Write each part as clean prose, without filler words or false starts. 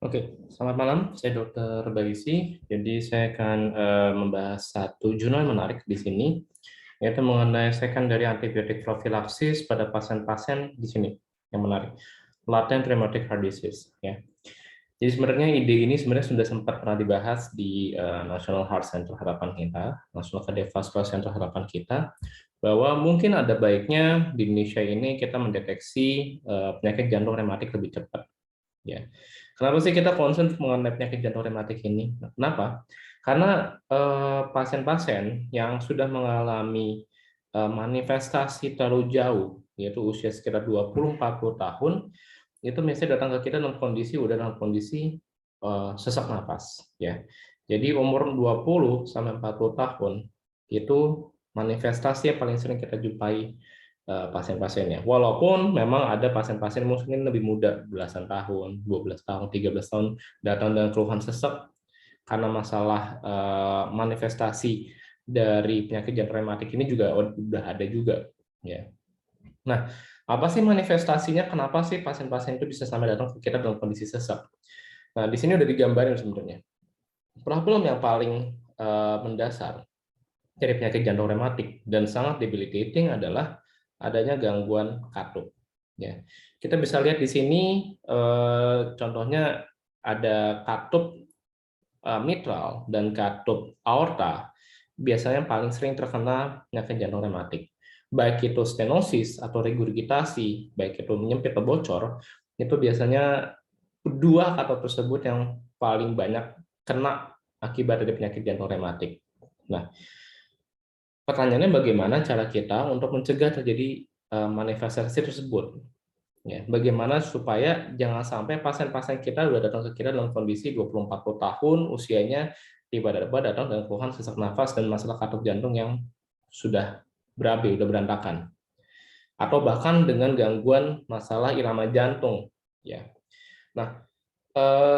Oke, selamat malam. Saya Dr. Bagisi. Jadi saya akan membahas satu jurnal yang menarik di sini, yaitu mengenai secondary antibiotic prophylaxis pada pasien-pasien di sini yang menarik, latent rheumatic heart disease. Ya. Jadi sebenarnya ide ini sebenarnya sudah sempat pernah dibahas di National Heart Center Harapan Kita, National Cardiovascular Center Harapan Kita, bahwa mungkin ada baiknya di Indonesia ini kita mendeteksi penyakit jantung rematik lebih cepat. Ya. Kenapa sih kita concern mengenai penyakit jantung rematik ini? Kenapa? Karena pasien-pasien yang sudah mengalami manifestasi terlalu jauh, yaitu usia sekitar 20-40 tahun, itu biasanya datang ke kita dalam kondisi udah dalam kondisi sesak napas. Ya. Jadi umur 20 sampai 40 tahun itu manifestasi yang paling sering kita jumpai pasien-pasiennya. Walaupun memang ada pasien-pasien mungkin lebih muda, belasan tahun, 12 tahun, 13 tahun, datang dengan keluhan sesak karena masalah manifestasi dari penyakit jantung rematik ini juga udah ada juga. Ya. Nah, apa sih manifestasinya? Kenapa sih pasien-pasien itu bisa sampai datang ke kita dalam kondisi sesak? Nah, di sini udah digambarin sebenarnya. Problem yang paling mendasar dari penyakit jantung rematik dan sangat debilitating adalah adanya gangguan katup. Ya, kita bisa lihat di sini contohnya ada katup mitral dan katup aorta biasanya paling sering terkena penyakit jantung rematik. Baik itu stenosis atau regurgitasi, baik itu menyempit atau bocor, itu biasanya dua katup tersebut yang paling banyak kena akibat dari penyakit jantung rematik. Nah, pertanyaannya bagaimana cara kita untuk mencegah terjadi manifestasi tersebut? Ya, bagaimana supaya jangan sampai pasien-pasien kita sudah datang ke kita dalam kondisi 20-40 tahun usianya, tiba-tiba datang dengan keluhan sesak nafas dan masalah katup jantung yang sudah berabe, sudah berantakan, atau bahkan dengan gangguan masalah irama jantung. Ya, nah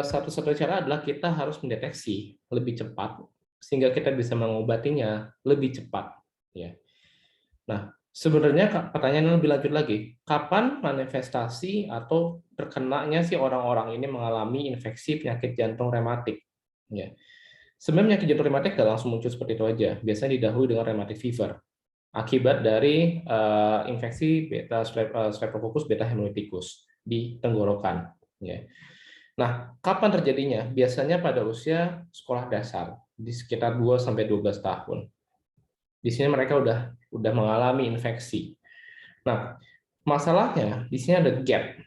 satu-satunya cara adalah kita harus mendeteksi lebih cepat sehingga kita bisa mengobatinya lebih cepat. Ya. Nah, sebenarnya pertanyaan lebih lanjut lagi, kapan manifestasi atau terkenanya sih orang-orang ini mengalami infeksi penyakit jantung rematik? Ya. Sebenarnya penyakit jantung rematik tidak langsung muncul seperti itu aja. Biasanya didahului dengan rheumatic fever akibat dari infeksi beta Streptococcus beta hemolyticus di tenggorokan. Ya. Nah, kapan terjadinya? Biasanya pada usia sekolah dasar di sekitar 2 sampai 12 tahun. Di sini mereka udah mengalami infeksi. Nah, masalahnya di sini ada gap.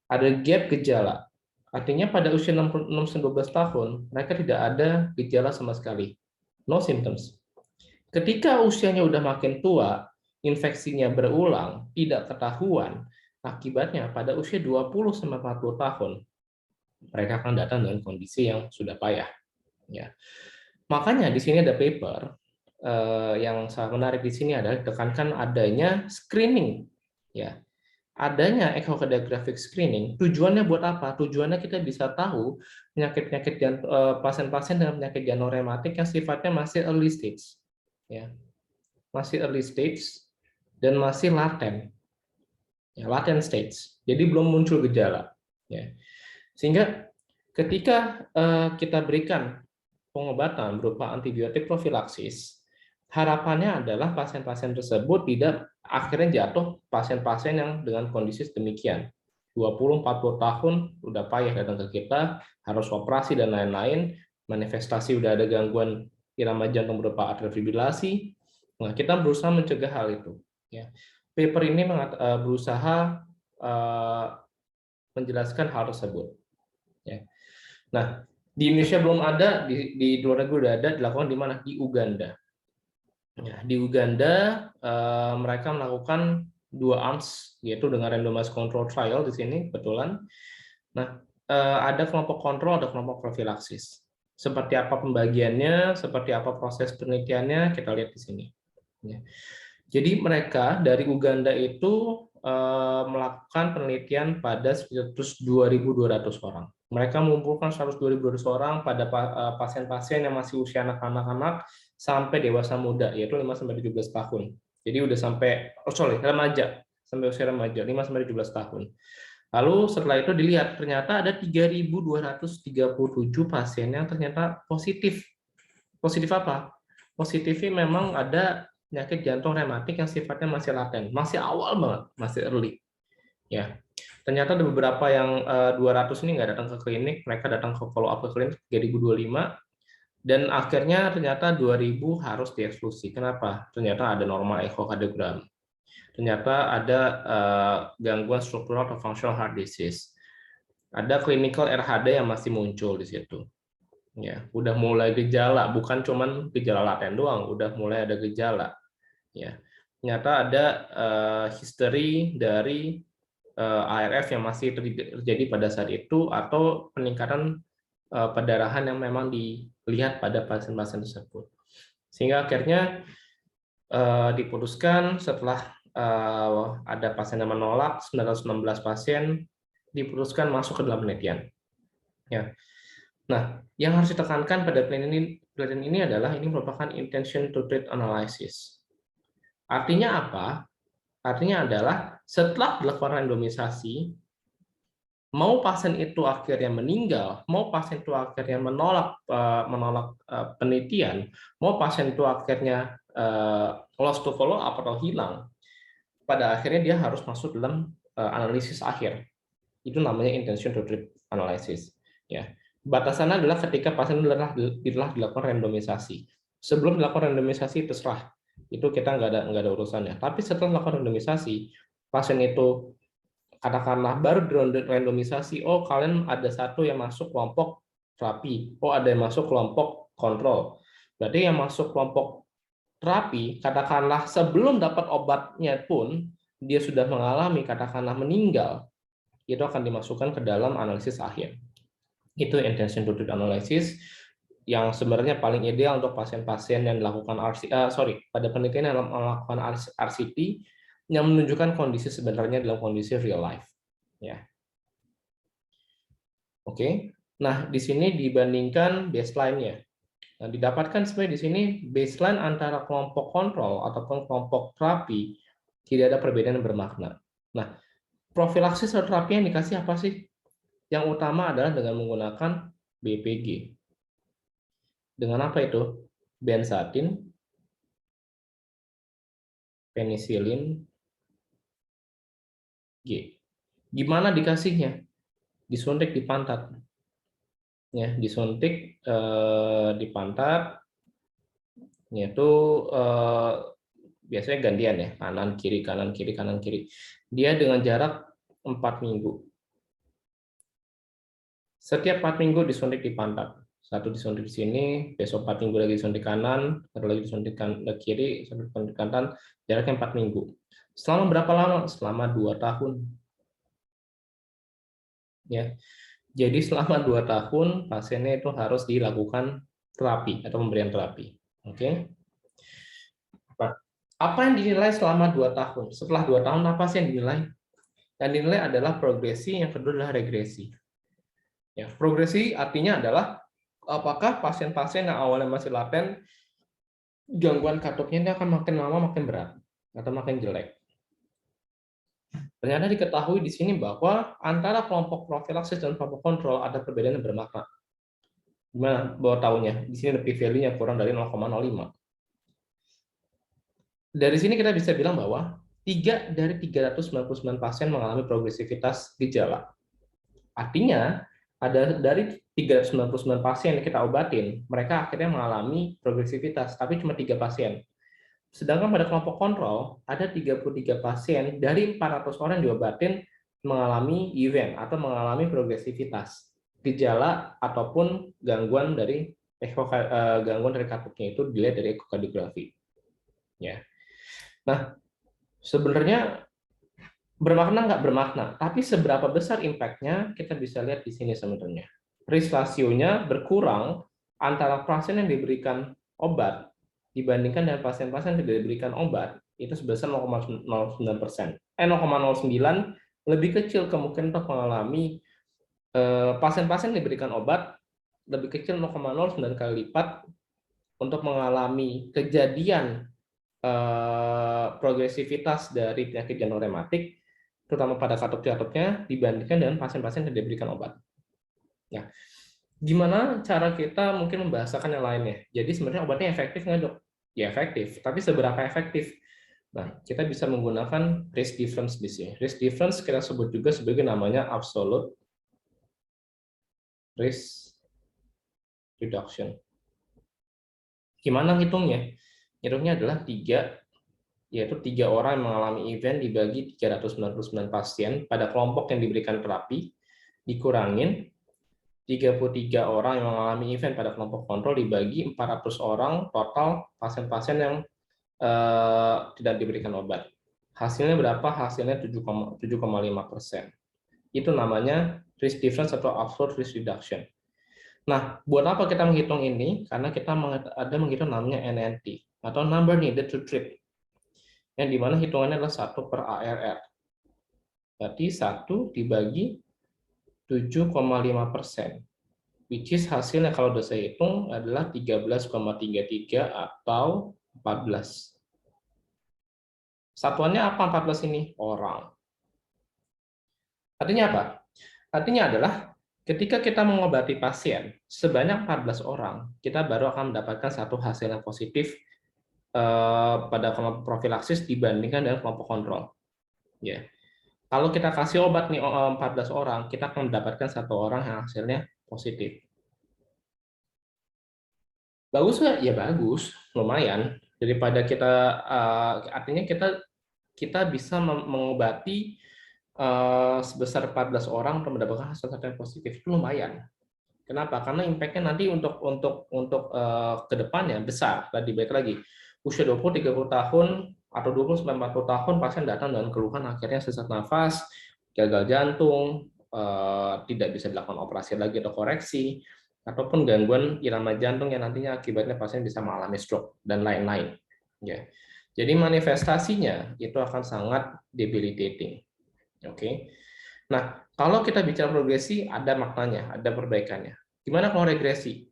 Ada gap gejala. Artinya pada usia 6-12 tahun, mereka tidak ada gejala sama sekali. No symptoms. Ketika usianya udah makin tua, infeksinya berulang, tidak ketahuan, akibatnya pada usia 20-40 tahun, mereka akan datang dengan kondisi yang sudah payah. Ya. Makanya di sini ada paper yang sangat menarik di sini adalah tekankan adanya screening, ya, adanya echocardiographic screening. Tujuannya buat apa? Tujuannya kita bisa tahu penyakit-penyakit pasien-pasien dengan penyakit jantung rematik yang sifatnya masih early stage, ya, masih early stage dan masih laten, ya, latent stage. Jadi belum muncul gejala, ya. Sehingga ketika kita berikan pengobatan berupa antibiotik profilaksis, harapannya adalah pasien-pasien tersebut tidak akhirnya jatuh pasien-pasien yang dengan kondisi demikian. 20-40 tahun udah payah datang ke kita, harus operasi dan lain-lain, manifestasi udah ada gangguan irama jantung berupa atrial fibrilasi. Nah, kita berusaha mencegah hal itu. Ya. Paper ini berusaha menjelaskan hal tersebut. Ya. Nah, di Indonesia belum ada, di luar negeri udah ada, dilakukan di mana? Di Uganda. Ya, di Uganda mereka melakukan dua arms, yaitu dengan randomized control trial di sini kebetulan. Nah, ada kelompok kontrol, ada kelompok profilaksis. Seperti apa pembagiannya, seperti apa proses penelitiannya, kita lihat di sini. Ya. Jadi mereka dari Uganda itu melakukan penelitian pada 2.200 orang. Mereka mengumpulkan 2.200 orang pada pasien-pasien yang masih usia anak-anak sampai dewasa muda, yaitu 5-17 tahun. Jadi udah sampai, remaja, sampai usia remaja, 5-17 tahun. Lalu setelah itu dilihat ternyata ada 3.237 pasien yang ternyata positif. Positif apa? Positifnya memang ada penyakit jantung rematik yang sifatnya masih laten, masih awal banget, masih early. Ya, ternyata ada beberapa yang 200 ini nggak datang ke klinik, mereka datang ke follow up ke klinik 3025, dan akhirnya ternyata 2000 harus dieksklusi. Kenapa? Ternyata ada normal ekokardiogram. Ternyata ada gangguan struktural atau functional heart disease. Ada clinical RHD yang masih muncul di situ. Ya, udah mulai gejala, bukan cuman gejala laten doang, udah mulai ada gejala. Ya, ternyata ada history dari ARF yang masih terjadi pada saat itu atau peningkatan perdarahan yang memang dilihat pada pasien-pasien tersebut. Sehingga akhirnya diputuskan setelah ada pasien yang menolak 916 pasien diputuskan masuk ke dalam penelitian. Ya. Nah, yang harus ditekankan pada penelitian ini adalah ini merupakan intention to treat analysis. Artinya apa? Artinya adalah setelah dilakukan randomisasi, mau pasien itu akhirnya meninggal, mau pasien itu akhirnya menolak penelitian, mau pasien itu akhirnya lost to follow up atau hilang, pada akhirnya dia harus masuk dalam analisis akhir. Itu namanya intention to treat analysis. Ya, batasannya adalah ketika pasien telah dilakukan randomisasi. Sebelum dilakukan randomisasi terserah, itu kita nggak ada urusannya. Tapi setelah melakukan randomisasi, pasien itu katakanlah baru di randomisasi, oh kalian ada satu yang masuk kelompok terapi, oh ada yang masuk kelompok kontrol. Berarti yang masuk kelompok terapi, katakanlah sebelum dapat obatnya pun dia sudah mengalami katakanlah meninggal, itu akan dimasukkan ke dalam analisis akhir. Itu intention to treat analysis yang sebenarnya paling ideal untuk pasien-pasien yang dilakukan pada penelitian yang melakukan RCT yang menunjukkan kondisi sebenarnya dalam kondisi real life. Ya. Oke. Nah, di sini dibandingkan baseline-nya. Nah, didapatkan sebenarnya di sini baseline antara kelompok kontrol ataupun kelompok terapi tidak ada perbedaan yang bermakna. Nah, profilaksis atau terapi yang dikasih apa sih? Yang utama adalah dengan menggunakan BPG. Dengan apa itu? Benzatin, penisilin, G. Gimana dikasihnya? Disuntik di pantat. Ya, disuntik di pantat. Yaitu biasanya gantian ya, kanan kiri kanan kiri kanan kiri. Dia dengan jarak 4 minggu. Setiap 4 minggu disuntik di pantat. Satu disuntik di sini, besok 4 minggu lagi disuntik kanan, satu lagi disuntik kiri, satu disuntik kanan, jaraknya 4 minggu. Selama berapa lama? Selama 2 tahun. Ya. Jadi selama 2 tahun pasiennya itu harus dilakukan terapi atau pemberian terapi. Oke. Apa yang dinilai selama 2 tahun? Setelah 2 tahun apa sih yang dinilai? Yang dinilai adalah progresi, yang kedua adalah regresi. Ya, progresi artinya adalah apakah pasien-pasien yang awalnya masih laten, gangguan katupnya ini akan makin lama makin berat atau makin jelek. Ternyata diketahui di sini bahwa antara kelompok profilaksis dan kelompok kontrol ada perbedaan yang bermakna. Gimana bawa tahunya? Di sini lebih value-nya kurang dari 0,05. Dari sini kita bisa bilang bahwa 3 dari 399 pasien mengalami progresivitas gejala. Artinya, ada dari 399 pasien yang kita obatin, mereka akhirnya mengalami progresivitas, tapi cuma 3 pasien. Sedangkan pada kelompok kontrol, ada 33 pasien dari 400 orang yang diobatin mengalami event atau mengalami progresivitas. Gejala ataupun gangguan dari katupnya itu dilihat dari ekokardiografi. Ya. Nah, sebenarnya bermakna nggak bermakna, tapi seberapa besar impact-nya kita bisa lihat di sini sebenarnya. Risk ratio-nya berkurang antara pasien yang diberikan obat dibandingkan dengan pasien-pasien yang tidak diberikan obat, itu sebesar 0,09%. 0,09 lebih kecil kemungkinan untuk mengalami pasien-pasien yang diberikan obat lebih kecil 0,09 kali lipat untuk mengalami kejadian progresivitas dari penyakit jantung rematik terutama pada katup-katupnya dibandingkan dengan pasien-pasien yang diberikan obat. Nah, gimana cara kita mungkin membahasakan yang lainnya? Jadi sebenarnya obatnya efektif nggak, Dok? Ya efektif, tapi seberapa efektif? Nah, kita bisa menggunakan risk difference di sini. Risk difference kita sebut juga sebagai namanya absolute risk reduction. Gimana ngitungnya? Ngitungnya adalah yaitu 3 orang yang mengalami event dibagi 399 pasien pada kelompok yang diberikan terapi, dikurangin 33 orang yang mengalami event pada kelompok kontrol dibagi 400 orang total pasien-pasien yang tidak diberikan obat. Hasilnya berapa? Hasilnya 7,5%. Itu namanya risk difference atau absolute risk reduction. Nah, buat apa kita menghitung ini? Karena kita ada menghitung namanya NNT atau number needed to treat, yang dimana hitungannya adalah 1 per ARR. Berarti 1 dibagi 7,5%, which is hasilnya kalau udah saya hitung adalah 13,33 atau 14. Satuannya apa 14 ini? Orang. Artinya apa? Artinya adalah ketika kita mengobati pasien sebanyak 14 orang, kita baru akan mendapatkan satu hasil yang positif pada kelompok profilaksis dibandingkan dengan kelompok kontrol. Ya. Kalau kita kasih obat nih 14 orang, kita akan mendapatkan 1 orang yang hasilnya positif. Bagus nggak? Ya bagus, lumayan. Daripada kita artinya kita bisa mengobati sebesar 14 orang untuk mendapatkan hasil yang positif, itu lumayan. Kenapa? Karena impact-nya nanti untuk ke depannya besar. Tadi baik lagi, usia 20-30 tahun atau 20-40 tahun pasien datang dengan keluhan akhirnya sesak nafas, gagal jantung, tidak bisa dilakukan operasi lagi atau koreksi, ataupun gangguan irama jantung yang nantinya akibatnya pasien bisa mengalami stroke dan lain-lain. Ya. Jadi manifestasinya itu akan sangat debilitating. Oke. Nah, kalau kita bicara progresi, ada maknanya, ada perbaikannya. Gimana kalau regresi?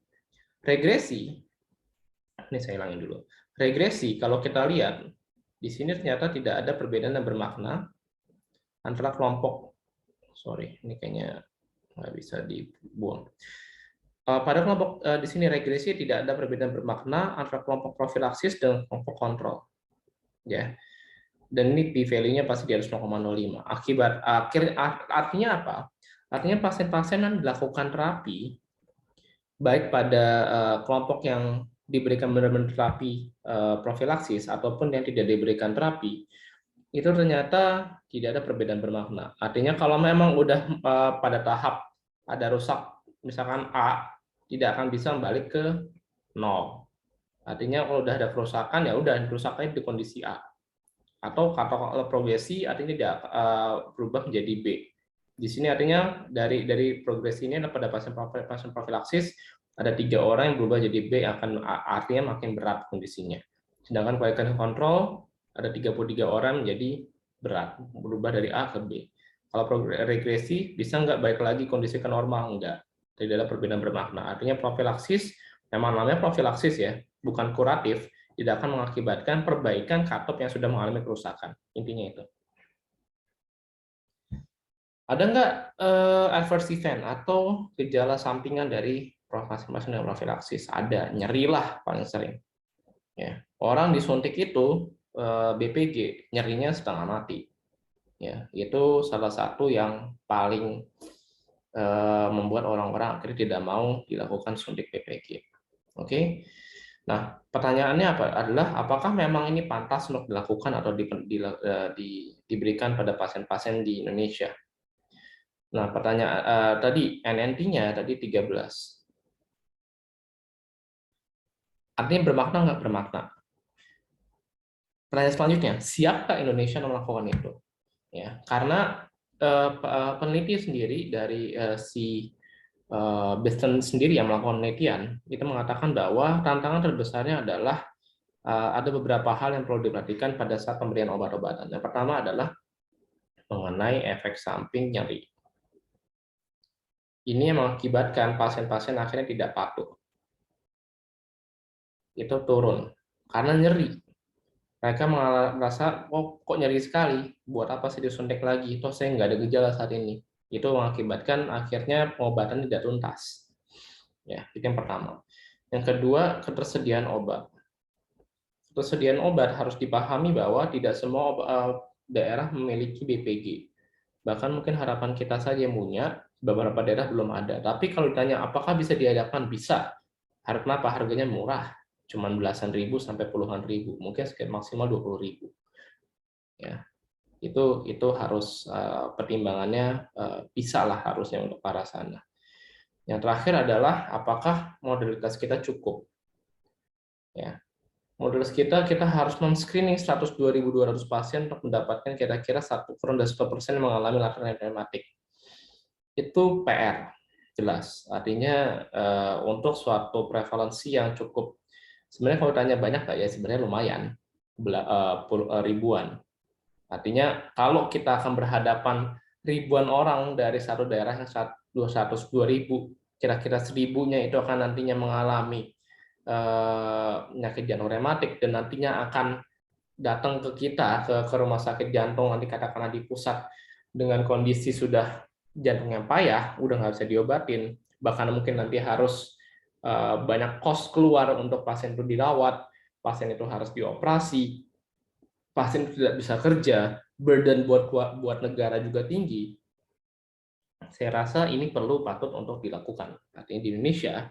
Regresi, ini saya ulangin dulu. Regresi, kalau kita lihat, di sini ternyata tidak ada perbedaan yang bermakna antara kelompok, ini kayaknya nggak bisa dibuang. Pada kelompok di sini regresi tidak ada perbedaan bermakna antara kelompok profilaksis dan kelompok kontrol. Ya. Dan ini p-value-nya pasti di atas 0,05. Artinya apa? Artinya pasien-pasien yang dilakukan terapi, baik pada kelompok yang diberikan benar-benar terapi profilaksis ataupun yang tidak diberikan terapi, itu ternyata tidak ada perbedaan bermakna. Artinya kalau memang udah pada tahap ada rusak, misalkan A, tidak akan bisa balik ke 0. Artinya kalau udah ada kerusakan, ya udah kerusakannya di kondisi A. Atau kalau progresi artinya tidak berubah menjadi B. Di sini artinya dari progresi ini pada pasien profilaksis ada 3 orang yang berubah jadi B, akan artinya makin berat kondisinya. Sedangkan quality control ada 33 orang menjadi berat, berubah dari A ke B. Kalau regresi bisa nggak balik lagi kondisi ke normal? Enggak. Tidak ada perbedaan bermakna. Artinya profilaksis memang namanya profilaksis ya, bukan kuratif, tidak akan mengakibatkan perbaikan katup yang sudah mengalami kerusakan. Intinya itu. Ada nggak adverse event atau gejala sampingan dari pasien dengan profilaksis? Ada, nyeri lah paling sering. Ya. Orang disuntik itu BPG, nyerinya setengah mati. Ya, itu salah satu yang paling membuat orang-orang akhirnya tidak mau dilakukan suntik BPG. Oke. Nah, pertanyaannya adalah apakah memang ini pantas untuk dilakukan atau diberikan pada pasien-pasien di Indonesia? Nah, pertanyaan tadi NNT-nya tadi 13. Artinya bermakna nggak bermakna? Pertanyaan selanjutnya, siapkah Indonesia melakukan itu? Ya, karena peneliti sendiri dari si Besten sendiri yang melakukan penelitian itu mengatakan bahwa tantangan terbesarnya adalah ada beberapa hal yang perlu diperhatikan pada saat pemberian obat-obatan. Yang pertama adalah mengenai efek samping nyeri. Ini yang mengakibatkan pasien-pasien akhirnya tidak patuh. Itu turun karena nyeri. Mereka merasa, oh kok nyeri sekali, buat apa sih disuntik lagi? Toh saya nggak ada gejala saat ini. Itu mengakibatkan akhirnya pengobatan tidak tuntas. Ya, itu yang pertama. Yang kedua, ketersediaan obat. Ketersediaan obat harus dipahami bahwa tidak semua daerah memiliki BPG. Bahkan mungkin harapan kita saja yang punya, beberapa daerah belum ada. Tapi kalau ditanya apakah bisa diadakan, bisa. Kenapa? Harganya murah, cuman belasan ribu sampai puluhan ribu, mungkin sekitar maksimal 20.000. Ya, itu harus pertimbangannya bisa lah harusnya untuk para sana. Yang terakhir adalah apakah modalitas kita cukup. Ya, modalitas kita harus men-screening 102.200 pasien untuk mendapatkan kira-kira 1% mengalami lateral rematik. Itu PR jelas. Artinya untuk suatu prevalensi yang cukup, sebenarnya kalau tanya banyak nggak ya, sebenarnya lumayan, ribuan. Artinya kalau kita akan berhadapan ribuan orang dari satu daerah yang 202.000, kira-kira 1.000-nya itu akan nantinya mengalami penyakit jantung rematik dan nantinya akan datang ke kita ke rumah sakit jantung, nanti katakanlah di pusat dengan kondisi sudah jantung yang payah, udah nggak bisa diobatin, bahkan mungkin nanti harus banyak kos keluar untuk pasien itu dirawat, pasien itu harus dioperasi, pasien tidak bisa kerja, burden buat negara juga tinggi. Saya rasa ini patut untuk dilakukan. Artinya di Indonesia,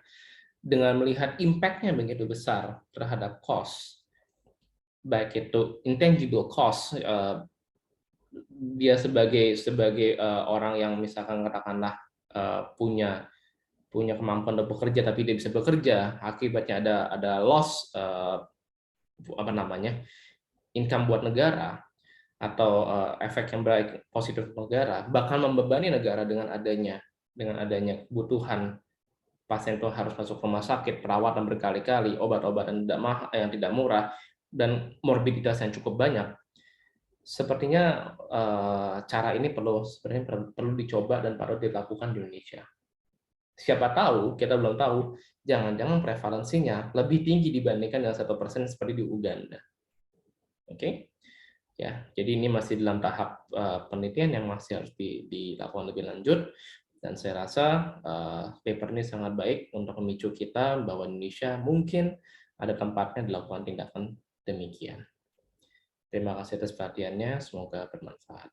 dengan melihat impact-nya begitu besar terhadap cost, baik itu intangible cost, dia sebagai orang yang misalkan katakanlah punya kemampuan untuk bekerja tapi dia bisa bekerja, akibatnya ada loss apa namanya income buat negara, atau efek yang baik positif negara, bahkan membebani negara dengan adanya kebutuhan pasien itu harus masuk rumah sakit, perawatan berkali-kali, obat-obatan yang tidak murah, dan morbiditas yang cukup banyak. Sepertinya cara ini perlu dicoba dan perlu dilakukan di Indonesia. Siapa tahu, kita belum tahu, jangan-jangan prevalensinya lebih tinggi dibandingkan dengan 1% seperti di Uganda. Oke? Ya, jadi ini masih dalam tahap penelitian yang masih harus dilakukan lebih lanjut, dan saya rasa paper ini sangat baik untuk memicu kita bahwa Indonesia mungkin ada tempatnya dilakukan tindakan demikian. Terima kasih atas perhatiannya, semoga bermanfaat.